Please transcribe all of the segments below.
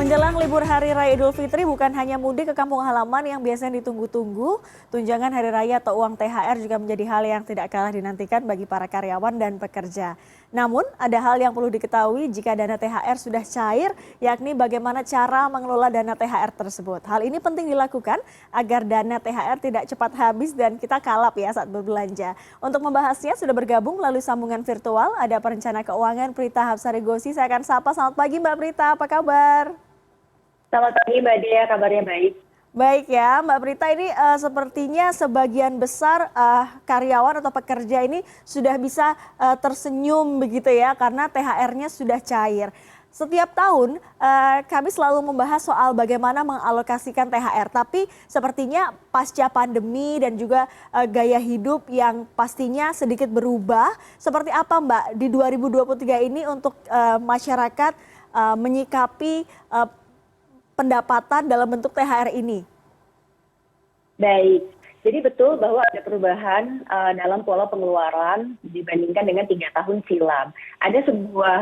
Menjelang libur Hari Raya Idul Fitri bukan hanya mudik ke kampung halaman yang biasanya ditunggu-tunggu, tunjangan hari raya atau uang THR juga menjadi hal yang tidak kalah dinantikan bagi para karyawan dan pekerja. Namun, ada hal yang perlu diketahui jika dana THR sudah cair, yakni bagaimana cara mengelola dana THR tersebut. Hal ini penting dilakukan agar dana THR tidak cepat habis dan kita kalap ya saat berbelanja. Untuk membahasnya sudah bergabung melalui sambungan virtual, ada perencana keuangan Prita Hapsari Gosi. Saya akan sapa, selamat pagi Mbak Prita, apa kabar? Selamat pagi Mbak Dea, kabarnya baik. Baik ya, Mbak Prita, ini sepertinya sebagian besar karyawan atau pekerja ini sudah bisa tersenyum begitu ya karena THR-nya sudah cair. Setiap tahun kami selalu membahas soal bagaimana mengalokasikan THR, tapi sepertinya pasca pandemi dan juga gaya hidup yang pastinya sedikit berubah. Seperti apa Mbak di 2023 ini untuk masyarakat menyikapi pendapatan dalam bentuk THR ini? Baik, jadi betul bahwa ada perubahan dalam pola pengeluaran dibandingkan dengan 3 tahun silam. Ada sebuah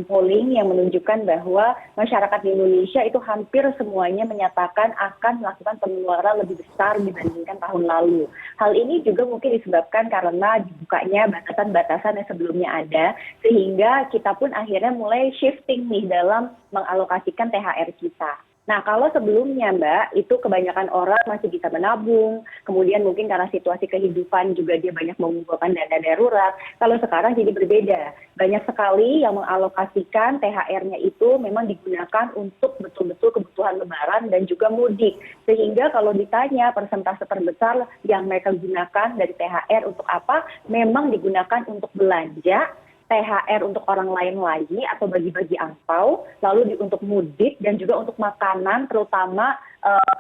polling yang menunjukkan bahwa masyarakat di Indonesia itu hampir semuanya menyatakan akan melakukan pengeluaran lebih besar dibandingkan tahun lalu. Hal ini juga mungkin disebabkan karena dibukanya batasan-batasan yang sebelumnya ada, sehingga kita pun akhirnya mulai shifting nih dalam mengalokasikan THR kita. Nah, kalau sebelumnya Mbak, itu kebanyakan orang masih bisa menabung, kemudian mungkin karena situasi kehidupan juga dia banyak mengumpulkan dana darurat. Kalau sekarang jadi berbeda. Banyak sekali yang mengalokasikan THR-nya itu memang digunakan untuk betul-betul kebutuhan lebaran dan juga mudik. Sehingga kalau ditanya persentase terbesar yang mereka gunakan dari THR untuk apa, memang digunakan untuk belanja, THR untuk orang lain lagi atau bagi-bagi angpau, lalu untuk mudik dan juga untuk makanan, terutama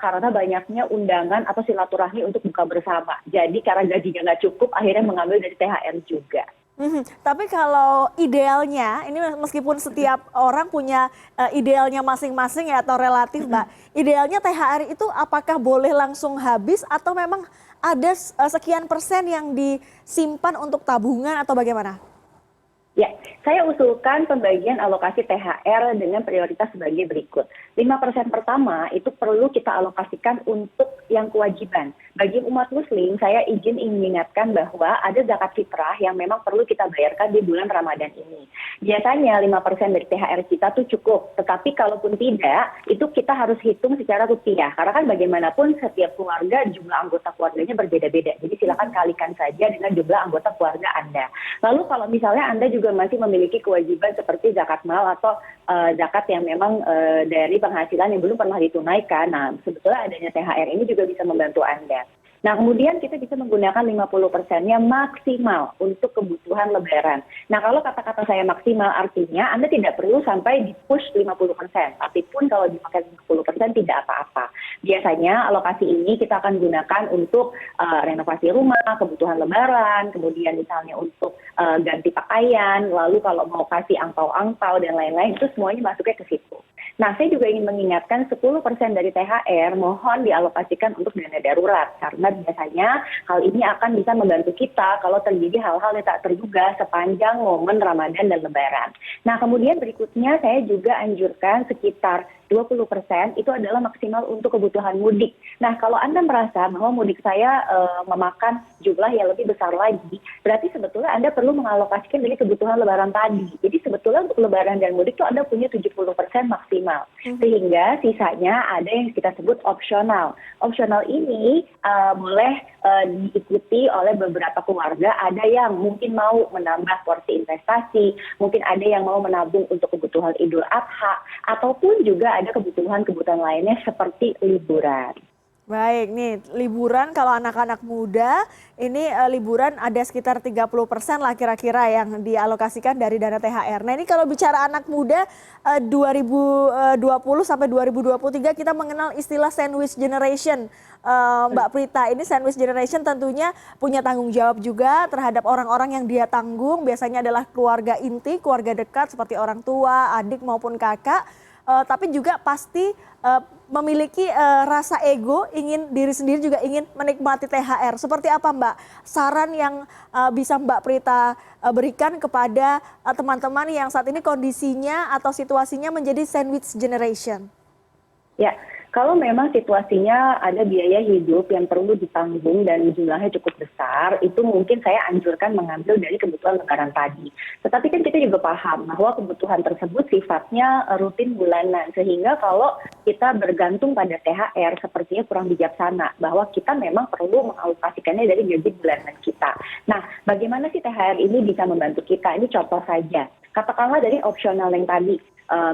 karena banyaknya undangan atau silaturahmi untuk buka bersama. Jadi karena gajinya nggak cukup, akhirnya mengambil dari THR juga. Tapi kalau idealnya, ini meskipun setiap orang punya idealnya masing-masing ya atau relatif Mbak, idealnya THR itu apakah boleh langsung habis atau memang ada sekian persen yang disimpan untuk tabungan atau bagaimana? Ya, saya usulkan pembagian alokasi THR dengan prioritas sebagai berikut. 5% pertama itu perlu kita alokasikan untuk yang kewajiban. Bagi umat muslim, saya ingin mengingatkan bahwa ada zakat fitrah yang memang perlu kita bayarkan di bulan Ramadan ini. Biasanya 5% dari THR kita tuh cukup, tetapi kalaupun tidak, itu kita harus hitung secara rupiah. Karena kan bagaimanapun setiap keluarga, jumlah anggota keluarganya berbeda-beda. Jadi silakan kalikan saja dengan jumlah anggota keluarga Anda. Lalu kalau misalnya Anda juga masih memiliki kewajiban seperti zakat mal atau zakat yang memang dari penghasilan yang belum pernah ditunaikan. Nah, sebetulnya adanya THR ini juga bisa membantu Anda. Nah, kemudian kita bisa menggunakan 50%-nya maksimal untuk kebutuhan lebaran. Nah, kalau kata-kata saya maksimal artinya Anda tidak perlu sampai di-push 50%. Tapi pun kalau dipakai 50% tidak apa-apa. Biasanya alokasi ini kita akan gunakan untuk renovasi rumah, kebutuhan lebaran, kemudian misalnya untuk ganti pakaian, lalu kalau mau kasih angpau-angpau dan lain-lain, itu semuanya masuknya ke situ. Nah, saya juga ingin mengingatkan 10% dari THR mohon dialokasikan untuk dana darurat. Karena biasanya hal ini akan bisa membantu kita kalau terjadi hal-hal yang tak terduga sepanjang momen Ramadan dan Lebaran. Nah, kemudian berikutnya saya juga anjurkan sekitar 20% itu adalah maksimal untuk kebutuhan mudik. Nah, kalau Anda merasa bahwa mudik saya memakan jumlah yang lebih besar lagi, berarti sebetulnya Anda perlu mengalokasikan dari kebutuhan lebaran tadi. Jadi sebetulnya untuk lebaran dan mudik itu Anda punya 70% maksimal. Sehingga sisanya ada yang kita sebut opsional. Opsional ini boleh diikuti oleh beberapa keluarga. Ada yang mungkin mau menambah porsi investasi, mungkin ada yang mau menabung untuk kebutuhan Idul Adha, ataupun juga ada kebutuhan-kebutuhan lainnya seperti liburan. Baik, nih liburan kalau anak-anak muda ini liburan ada sekitar 30% lah kira-kira yang dialokasikan dari dana THR. Nah, ini kalau bicara anak muda 2020 sampai 2023 kita mengenal istilah sandwich generation. Mbak Prita, ini sandwich generation tentunya punya tanggung jawab juga terhadap orang-orang yang dia tanggung, biasanya adalah keluarga inti, keluarga dekat seperti orang tua, adik maupun kakak. tapi juga pasti memiliki rasa ego, ingin diri sendiri juga ingin menikmati THR. Seperti apa Mbak? Saran yang bisa Mbak Prita berikan kepada teman-teman yang saat ini kondisinya atau situasinya menjadi sandwich generation? Ya, kalau memang situasinya ada biaya hidup yang perlu ditanggung dan jumlahnya cukup besar, itu mungkin saya anjurkan mengambil dari kebutuhan lebaran tadi. Tetapi kan kita juga paham bahwa kebutuhan tersebut sifatnya rutin bulanan, sehingga kalau kita bergantung pada THR sepertinya kurang bijaksana, bahwa kita memang perlu mengalokasikannya dari gaji bulanan kita. Nah, bagaimana sih THR ini bisa membantu kita? Ini contoh saja. Katakanlah dari opsional yang tadi,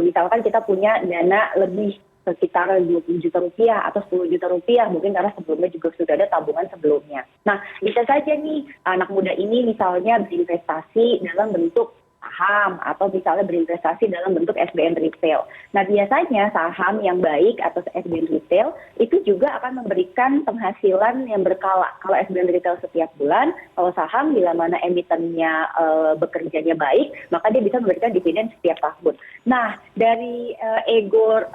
misalkan kita punya dana lebih sekitar 20 juta rupiah atau 10 juta rupiah, mungkin karena sebelumnya juga sudah ada tabungan sebelumnya. Nah, bisa saja nih anak muda ini misalnya berinvestasi dalam bentuk saham atau misalnya berinvestasi dalam bentuk SBN retail. Nah, biasanya saham yang baik atau SBN retail itu juga akan memberikan penghasilan yang berkala. Kalau SBN retail setiap bulan, kalau saham bila mana emitennya bekerjanya baik, maka dia bisa memberikan dividen setiap tahun. Nah, dari ego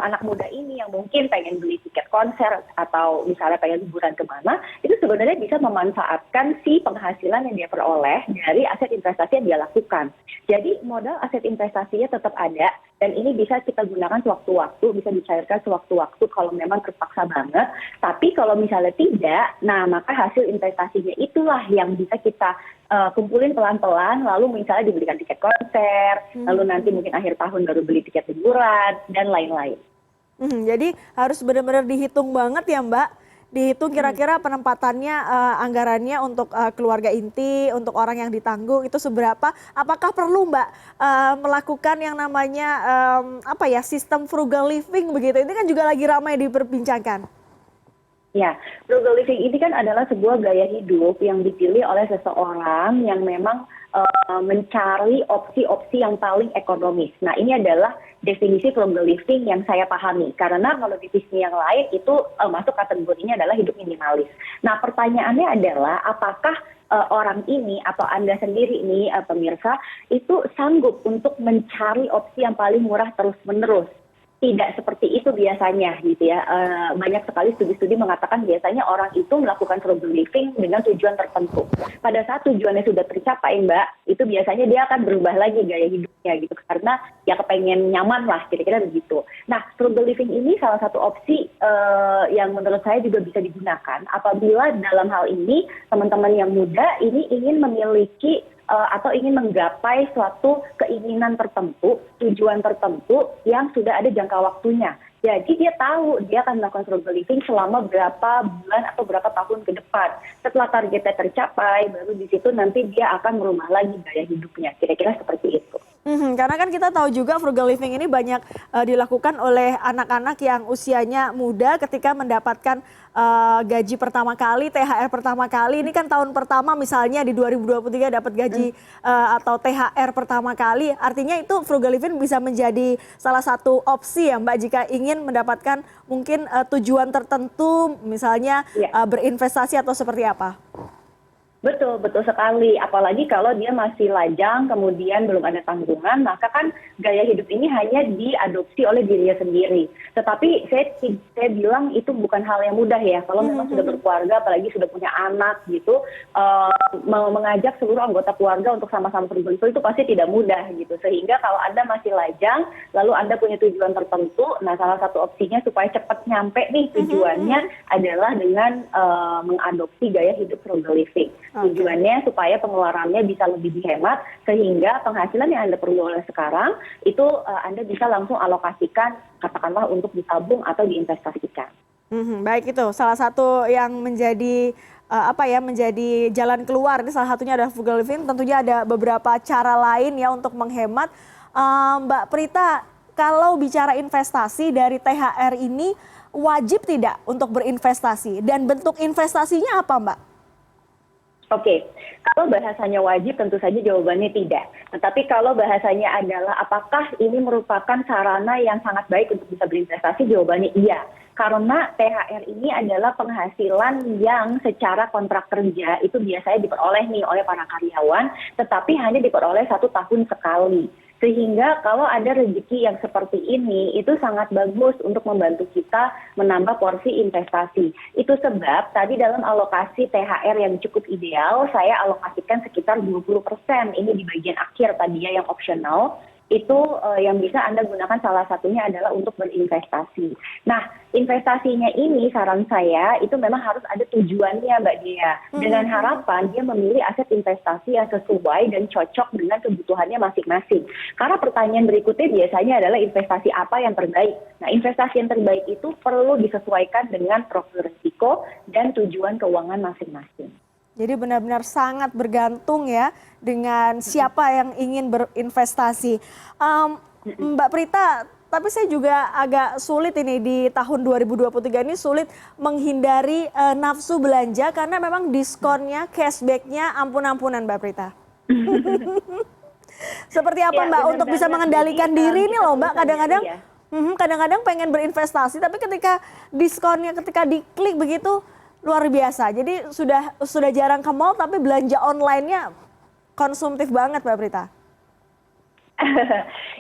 anak muda ini yang mungkin pengen beli tiket konser atau misalnya pengen liburan kemana, itu sebenarnya bisa memanfaatkan si penghasilan yang dia peroleh dari aset investasi yang dia lakukan. Jadi modal aset investasinya tetap ada dan ini bisa kita gunakan sewaktu-waktu, bisa dicairkan sewaktu-waktu kalau memang terpaksa banget. Tapi kalau misalnya tidak, nah maka hasil investasinya itulah yang bisa kita kumpulin pelan-pelan, lalu misalnya dibelikan tiket konser, lalu nanti mungkin akhir tahun baru beli tiket liburan, dan lain-lain. Jadi harus benar-benar dihitung banget ya Mbak, dihitung kira-kira penempatannya, anggarannya untuk keluarga inti, untuk orang yang ditanggung itu seberapa. Apakah perlu Mbak melakukan yang namanya sistem frugal living begitu? Ini kan juga lagi ramai diperbincangkan. Ya, frugal living ini kan adalah sebuah gaya hidup yang dipilih oleh seseorang yang memang mencari opsi-opsi yang paling ekonomis. Nah, ini adalah definisi frugal living yang saya pahami. Karena kalau definisi yang lain itu masuk kategorinya adalah hidup minimalis. Nah, pertanyaannya adalah apakah orang ini atau Anda sendiri nih pemirsa itu sanggup untuk mencari opsi yang paling murah terus-menerus? Tidak seperti itu biasanya gitu ya. Banyak sekali studi-studi mengatakan biasanya orang itu melakukan frugal living dengan tujuan tertentu. Pada saat tujuannya sudah tercapai Mbak, itu biasanya dia akan berubah lagi gaya hidupnya gitu. Karena ya kepengen nyaman lah kira-kira begitu. Nah, frugal living ini salah satu opsi yang menurut saya juga bisa digunakan apabila dalam hal ini teman-teman yang muda ini ingin memiliki atau ingin menggapai suatu keinginan tertentu, tujuan tertentu yang sudah ada jangka waktunya. Jadi dia tahu dia akan melakukan frugal living selama berapa bulan atau berapa tahun ke depan. Setelah targetnya tercapai, baru di situ nanti dia akan merubah lagi gaya hidupnya. Kira-kira seperti itu. Karena kan kita tahu juga frugal living ini banyak dilakukan oleh anak-anak yang usianya muda ketika mendapatkan gaji pertama kali, THR pertama kali. Ini kan tahun pertama misalnya di 2023 dapat gaji atau THR pertama kali. Artinya itu frugal living bisa menjadi salah satu opsi ya Mbak jika ingin mendapatkan mungkin tujuan tertentu misalnya berinvestasi atau seperti apa? Betul, betul sekali. Apalagi kalau dia masih lajang, kemudian belum ada tanggungan, maka kan gaya hidup ini hanya diadopsi oleh dirinya sendiri. Tetapi saya bilang itu bukan hal yang mudah ya. Kalau memang sudah berkeluarga, apalagi sudah punya anak gitu, mengajak seluruh anggota keluarga untuk sama-sama frugal itu pasti tidak mudah gitu. Sehingga kalau Anda masih lajang, lalu Anda punya tujuan tertentu, nah salah satu opsinya supaya cepat nyampe nih tujuannya adalah dengan mengadopsi gaya hidup frugal living. Tujuannya supaya pengeluarannya bisa lebih dihemat sehingga penghasilan yang Anda perlu oleh sekarang itu Anda bisa langsung alokasikan katakanlah untuk ditabung atau diinvestasikan. Baik, itu salah satu yang menjadi menjadi jalan keluar. Ini salah satunya adalah frugal living. Tentunya ada beberapa cara lain ya untuk menghemat. Mbak Prita, kalau bicara investasi dari THR ini wajib tidak untuk berinvestasi dan bentuk investasinya apa Mbak? Oke, kalau bahasanya wajib tentu saja jawabannya tidak. Tetapi kalau bahasanya adalah apakah ini merupakan sarana yang sangat baik untuk bisa berinvestasi, jawabannya iya. Karena THR ini adalah penghasilan yang secara kontrak kerja itu biasanya diperoleh nih oleh para karyawan, tetapi hanya diperoleh 1 tahun sekali. Sehingga kalau ada rezeki yang seperti ini, itu sangat bagus untuk membantu kita menambah porsi investasi. Itu sebab tadi dalam alokasi THR yang cukup ideal, saya alokasikan sekitar 20%. Ini di bagian akhir tadi ya yang opsional. Itu yang bisa Anda gunakan salah satunya adalah untuk berinvestasi. Nah, investasinya ini saran saya itu memang harus ada tujuannya Mbak Dia. Dengan harapan dia memilih aset investasi yang sesuai dan cocok dengan kebutuhannya masing-masing. Karena pertanyaan berikutnya biasanya adalah investasi apa yang terbaik. Nah, investasi yang terbaik itu perlu disesuaikan dengan profil risiko dan tujuan keuangan masing-masing. Jadi benar-benar sangat bergantung ya dengan siapa yang ingin berinvestasi. Mbak Prita, tapi saya juga agak sulit ini di tahun 2023 ini sulit menghindari nafsu belanja karena memang diskonnya, cashbacknya ampun-ampunan Mbak Prita. Seperti apa Ya, Mbak benar untuk bisa banget. mengendalikan Jadi, diri ini kita loh Mbak, bisa kadang-kadang nyari ya. kadang-kadang pengen berinvestasi tapi ketika diskonnya ketika diklik begitu luar biasa. Jadi sudah jarang ke mall tapi belanja online-nya konsumtif banget Mbak Prita.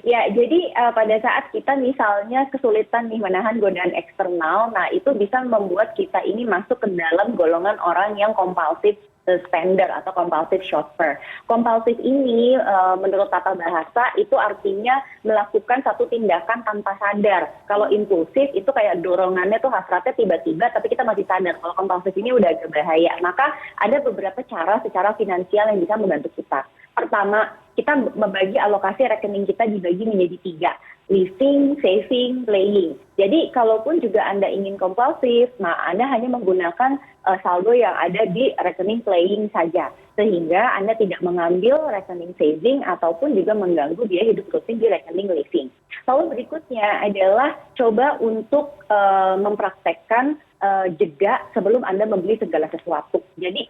Ya, jadi pada saat kita misalnya kesulitan nih menahan godaan eksternal, nah itu bisa membuat kita ini masuk ke dalam golongan orang yang kompulsif spender atau compulsive shopper. Kompulsif ini menurut tata bahasa itu artinya melakukan satu tindakan tanpa sadar. Kalau impulsif itu kayak dorongannya tuh hasratnya tiba-tiba tapi kita masih sadar. Kalau kompulsif ini udah agak bahaya. Maka ada beberapa cara secara finansial yang bisa membantu kita. Pertama, kita membagi alokasi rekening kita dibagi menjadi 3. Living, saving, playing. Jadi kalaupun juga Anda ingin kompulsif, nah Anda hanya menggunakan saldo yang ada di rekening playing saja. Sehingga Anda tidak mengambil rekening saving ataupun juga mengganggu biaya hidup rutin di rekening living. Lalu berikutnya adalah coba untuk mempraktekkan jeda sebelum Anda membeli segala sesuatu. Jadi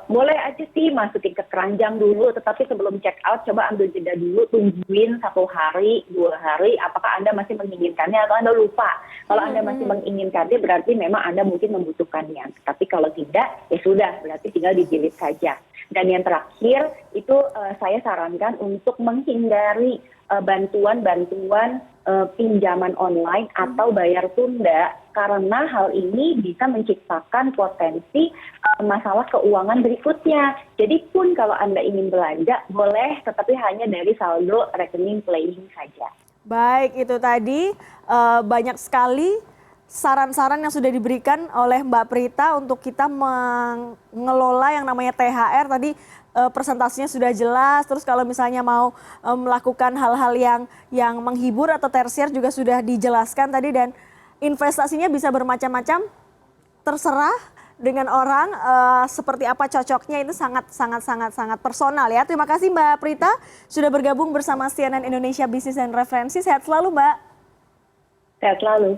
boleh aja sih masukin ke keranjang dulu, tetapi sebelum check out coba ambil jeda dulu, tungguin 1 hari, 2 hari, apakah Anda masih menginginkannya atau Anda lupa. Kalau Anda masih menginginkannya berarti memang Anda mungkin membutuhkannya. Tapi kalau tidak, ya sudah, berarti tinggal dijilid saja. Dan yang terakhir itu saya sarankan untuk menghindari bantuan-bantuan pinjaman online atau bayar tunda karena hal ini bisa menciptakan potensi masalah keuangan berikutnya. Jadi pun kalau Anda ingin belanja boleh tetapi hanya dari saldo rekening playing saja. Baik, itu tadi banyak sekali saran-saran yang sudah diberikan oleh Mbak Prita untuk kita mengelola yang namanya THR tadi. Presentasinya sudah jelas, terus kalau misalnya mau melakukan hal-hal yang menghibur atau tersier juga sudah dijelaskan tadi dan investasinya bisa bermacam-macam, terserah dengan orang seperti apa cocoknya itu sangat personal ya. Terima kasih Mbak Prita sudah bergabung bersama CNN Indonesia Bisnis dan Referensi. Sehat selalu Mbak. Sehat selalu.